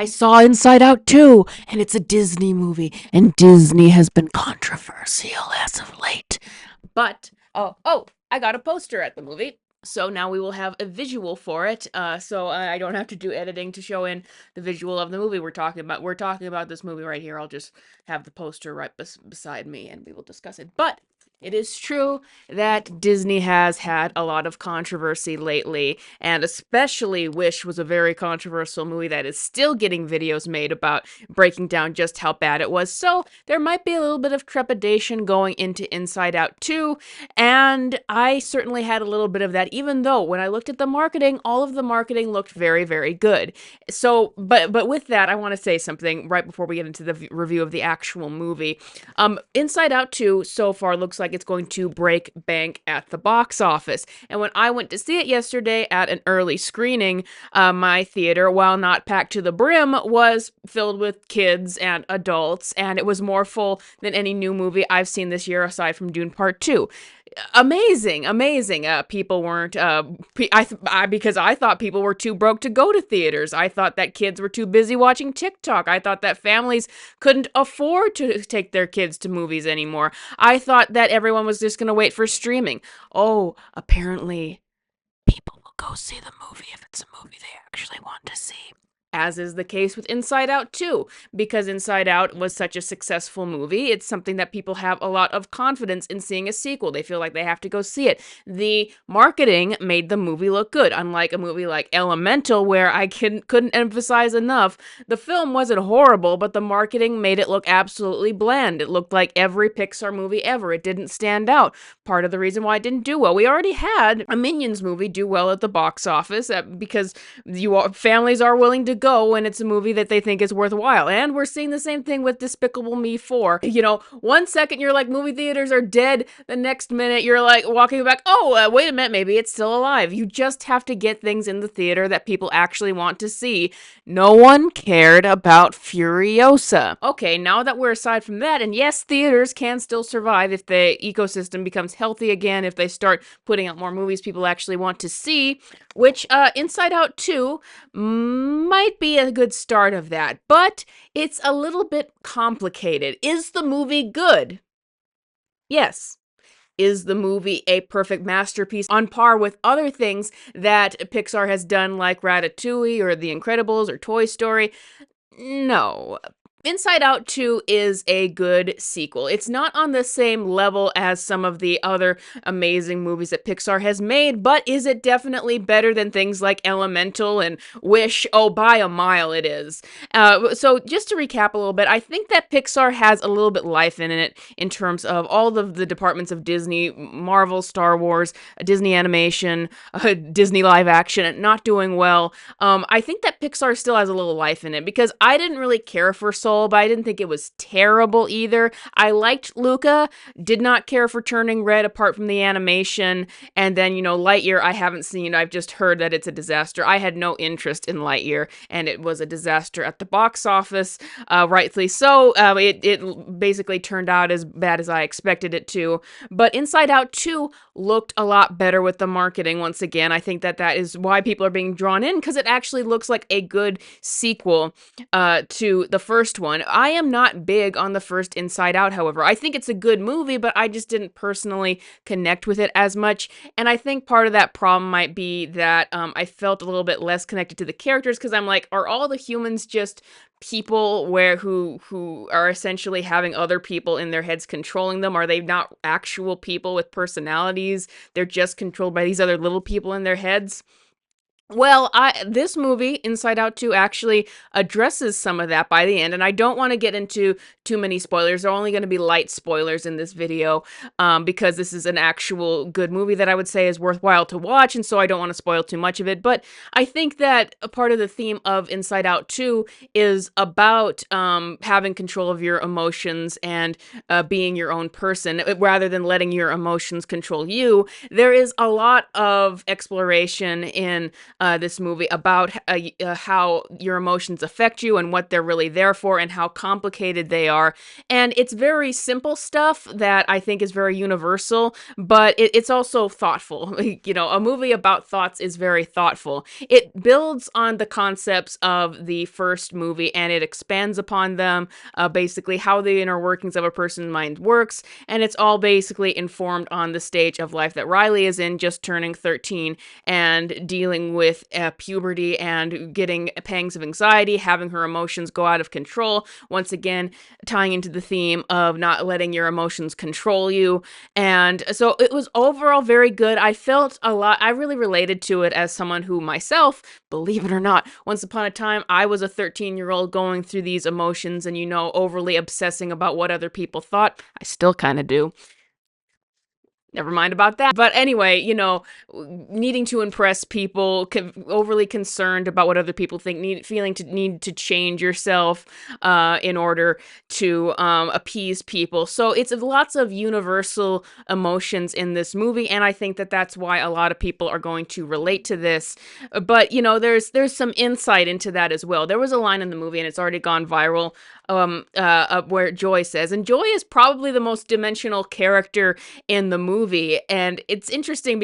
I saw Inside Out 2, and it's a Disney movie, and Disney has been controversial as of late. But, I got a poster at the movie. So now we will have a visual for it. So I don't have to do editing to show in the visual of the movie we're talking about. We're talking about this movie right here. I'll just have the poster right beside me and we will discuss it. But it is true that Disney has had a lot of controversy lately, and especially Wish was a very controversial movie that is still getting videos made about breaking down just how bad it was. So there might be a little bit of trepidation going into Inside Out 2, and I certainly had a little bit of that, even though when I looked at the marketing, all of the marketing looked very, very good. So, but with that, I want to say something right before we get into the review of the actual movie. Inside Out 2 so far looks like it's going to break bank at the box office. And when I went to see it yesterday at an early screening, my theater, while not packed to the brim, was filled with kids and adults, and it was more full than any new movie I've seen this year aside from Dune Part 2. Amazing, amazing. People weren't, because I thought people were too broke to go to theaters. I thought that kids were too busy watching TikTok. I thought that families couldn't afford to take their kids to movies anymore. I thought that everyone was just going to wait for streaming. Oh, apparently people will go see the movie if it's a movie they actually want to see. As is the case with Inside Out 2, because Inside Out was such a successful movie, it's something that people have a lot of confidence in seeing a sequel. They feel like they have to go see it. The marketing made the movie look good, unlike a movie like Elemental, where I couldn't emphasize enough. The film wasn't horrible, but the marketing made it look absolutely bland. It looked like every Pixar movie ever. It didn't stand out. Part of the reason why it didn't do well. We already had a Minions movie do well at the box office because families are willing to go when it's a movie that they think is worthwhile. And we're seeing the same thing with Despicable Me 4. One second you're like, movie theaters are dead. The next minute you're like walking back, wait a minute, maybe it's still alive. You just have to get things in the theater that people actually want to see. No one cared about Furiosa. Okay, now that we're aside from that, and yes, theaters can still survive if the ecosystem becomes healthy again, if they start putting out more movies people actually want to see, which Inside Out 2 might be a good start of that, but it's a little bit complicated. Is the movie good? Yes. Is the movie a perfect masterpiece on par with other things that Pixar has done, like Ratatouille or The Incredibles or Toy Story? No. Inside Out 2 is a good sequel. It's not on the same level as some of the other amazing movies that Pixar has made, but is it definitely better than things like Elemental and Wish? Oh, by a mile it is. So just to recap a little bit, I think that Pixar has a little bit life in it in terms of all of the departments of Disney, Marvel, Star Wars, Disney Animation, Disney live action, not doing well. I think that Pixar still has a little life in it because I didn't really care for Soul, but I didn't think it was terrible either. I liked Luca, did not care for Turning Red apart from the animation, and then, Lightyear I haven't seen. I've just heard that it's a disaster. I had no interest in Lightyear, and it was a disaster at the box office, rightfully so. It basically turned out as bad as I expected it to, but Inside Out 2 looked a lot better with the marketing once again. I think that is why people are being drawn in, because it actually looks like a good sequel to the first one. I am not big on the first Inside Out, however. I think it's a good movie, but I just didn't personally connect with it as much, and I think part of that problem might be that I felt a little bit less connected to the characters, because I'm like, are all the humans just people who are essentially having other people in their heads controlling them? Are they not actual people with personalities? They're just controlled by these other little people in their heads? Well, this movie, Inside Out 2, actually addresses some of that by the end, and I don't want to get into too many spoilers. There are only going to be light spoilers in this video, because this is an actual good movie that I would say is worthwhile to watch, and so I don't want to spoil too much of it. But I think that a part of the theme of Inside Out 2 is about having control of your emotions and being your own person, rather than letting your emotions control you. There is a lot of exploration in this movie about how your emotions affect you and what they're really there for and how complicated they are. And it's very simple stuff that I think is very universal, but it's also thoughtful. A movie about thoughts is very thoughtful. It builds on the concepts of the first movie and it expands upon them, basically how the inner workings of a person's mind works. And it's all basically informed on the stage of life that Riley is in, just turning 13 and dealing with puberty and getting pangs of anxiety, having her emotions go out of control. Once again, tying into the theme of not letting your emotions control you. And so it was overall very good. I felt a lot, I really related to it as someone who myself, believe it or not, once upon a time, I was a 13-year-old going through these emotions and, overly obsessing about what other people thought. I still kind of do. Never mind about that. But anyway, needing to impress people, overly concerned about what other people think, feeling to need to change yourself in order to appease people. So it's lots of universal emotions in this movie, and I think that that's why a lot of people are going to relate to this. But there's some insight into that as well. There was a line in the movie, and it's already gone viral, where Joy says, and Joy is probably the most dimensional character in the movie, and it's interesting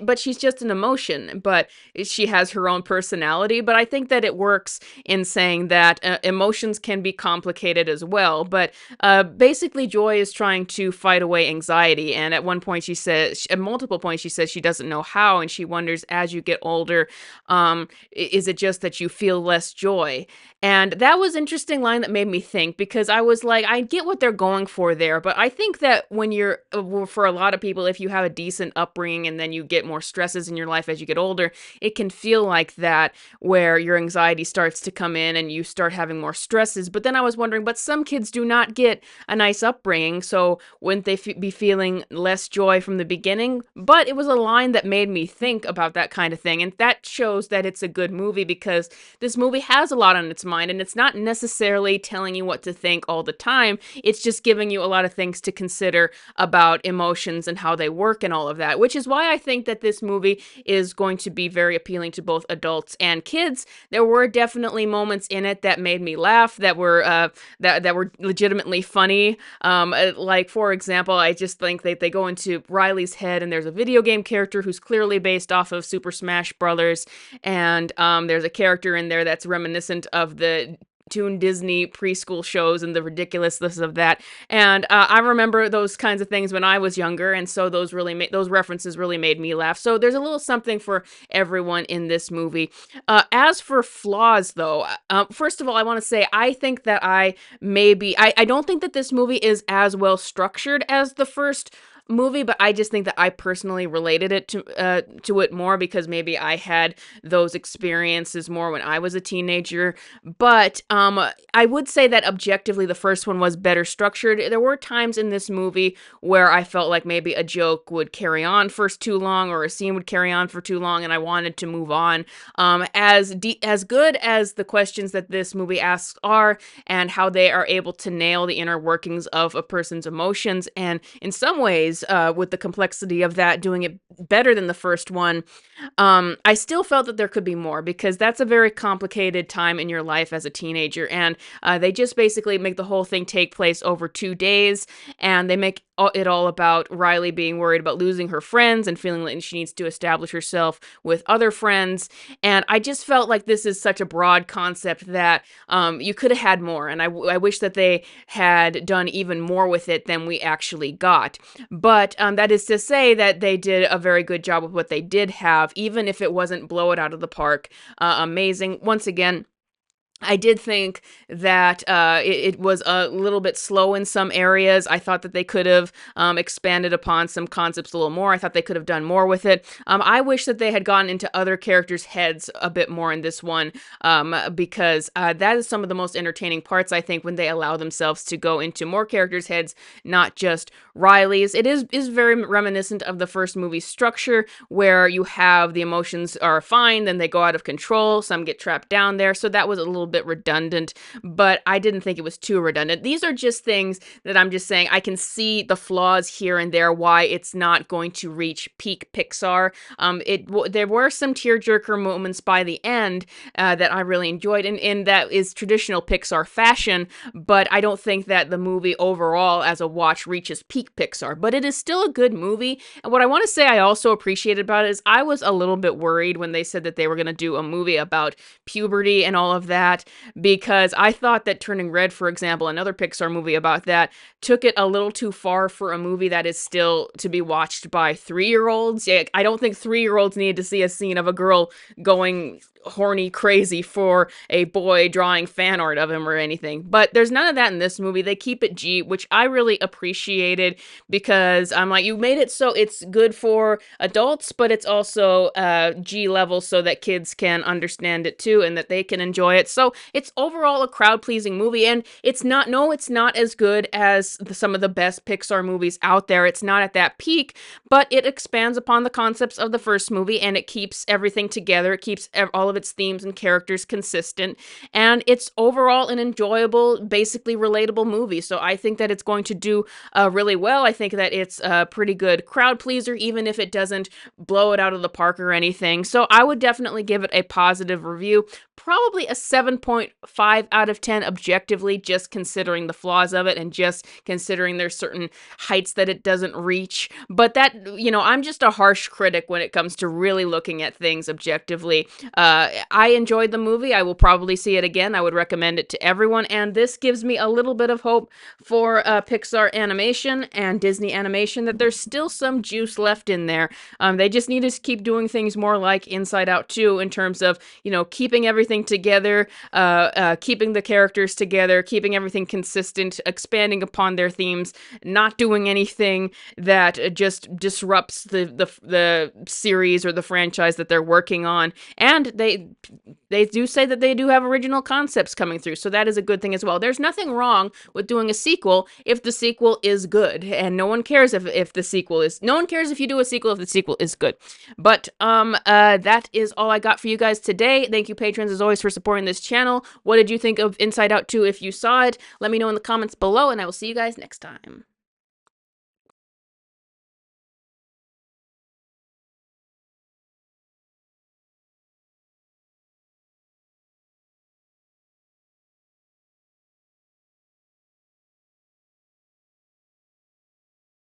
but she's just an emotion, but she has her own personality. But I think that it works in saying that emotions can be complicated as well. But basically, Joy is trying to fight away anxiety, and at multiple points, she says she doesn't know how, and she wonders as you get older, is it just that you feel less joy? And that was an interesting line that made me think, because I was like, I get what they're going for there, but I think that when for a lot of people, if you have a decent upbringing and then you get more stresses in your life as you get older, it can feel like that, where your anxiety starts to come in and you start having more stresses. But then I was wondering, but some kids do not get a nice upbringing, so wouldn't they be feeling less joy from the beginning? But it was a line that made me think about that kind of thing, and that shows that it's a good movie, because this movie has a lot on its mind, and it's not necessarily telling you what to think all the time. It's just giving you a lot of things to consider about emotions and how they work and all of that, which is why I think that this movie is going to be very appealing to both adults and kids. There were definitely moments in it that made me laugh, that were legitimately funny. Like, for example, I just think that they go into Riley's head, and there's a video game character who's clearly based off of Super Smash Brothers, and there's a character in there that's reminiscent of the Toon Disney preschool shows and the ridiculousness of that. And I remember those kinds of things when I was younger, and so those references really made me laugh. So there's a little something for everyone in this movie. As for flaws, though, first of all, I want to say I think that I don't think that this movie is as well structured as the first movie, but I just think that I personally related it to it more, because maybe I had those experiences more when I was a teenager. But I would say that objectively the first one was better structured. There were times in this movie where I felt like maybe a joke would carry on for too long, or a scene would carry on for too long, and I wanted to move on. As good as the questions that this movie asks are, and how they are able to nail the inner workings of a person's emotions, and in some ways, with the complexity of that, doing it better than the first one, I still felt that there could be more, because that's a very complicated time in your life as a teenager, and they just basically make the whole thing take place over 2 days, and they make it all about Riley being worried about losing her friends and feeling like she needs to establish herself with other friends. And I just felt like this is such a broad concept that you could have had more, and I wish that they had done even more with it than we actually got. But that is to say that they did a very good job with what they did have, even if it wasn't blow it out of the park. Amazing. Once again, I did think that it was a little bit slow in some areas. I thought that they could have expanded upon some concepts a little more. I thought they could have done more with it. I wish that they had gone into other characters' heads a bit more in this one, because that is some of the most entertaining parts, I think, when they allow themselves to go into more characters' heads, not just Riley's. It is very reminiscent of the first movie's structure, where you have the emotions are fine, then they go out of control, some get trapped down there. So that was a little bit redundant, but I didn't think it was too redundant. These are just things that I'm just saying I can see the flaws here and there, why it's not going to reach peak Pixar. There were some tearjerker moments by the end that I really enjoyed, and that is traditional Pixar fashion, but I don't think that the movie overall as a watch reaches peak Pixar, but it is still a good movie. And what I want to say I also appreciated about it is I was a little bit worried when they said that they were going to do a movie about puberty and all of that, because I thought that Turning Red, for example, another Pixar movie about that, took it a little too far for a movie that is still to be watched by 3-year-olds. Yeah, I don't think 3-year-olds need to see a scene of a girl going horny crazy for a boy drawing fan art of him or anything. But there's none of that in this movie. They keep it G, which I really appreciated, because I'm like, you made it so it's good for adults, but it's also G level so that kids can understand it too and that they can enjoy it. So it's overall a crowd-pleasing movie, and it's not as good as some of the best Pixar movies out there. It's not at that peak, but it expands upon the concepts of the first movie, and it keeps everything together. It keeps all of its themes and characters consistent, and it's overall an enjoyable, basically relatable movie. So I think that it's going to do really well. I think that it's a pretty good crowd pleaser, even if it doesn't blow it out of the park or anything. So I would definitely give it a positive review, probably a 7.5 out of 10 objectively, just considering the flaws of it and just considering there's certain heights that it doesn't reach. But that, I'm just a harsh critic when it comes to really looking at things objectively. I enjoyed the movie. I will probably see it again. I would recommend it to everyone, and this gives me a little bit of hope for Pixar animation and Disney animation, that there's still some juice left in there. They just need to keep doing things more like Inside Out 2 in terms of, keeping everything together, keeping the characters together, keeping everything consistent, expanding upon their themes, not doing anything that just disrupts the series or the franchise that they're working on. And they do say that they do have original concepts coming through, so that is a good thing as well. There's nothing wrong with doing a sequel if the sequel is good, and no one cares if the sequel is, no one cares if you do a sequel if the sequel is good. But that is all I got for you guys today. Thank you, patrons, as always, for supporting this channel. What did you think of Inside Out 2 if you saw it? Let me know in the comments below, and I will see you guys next time.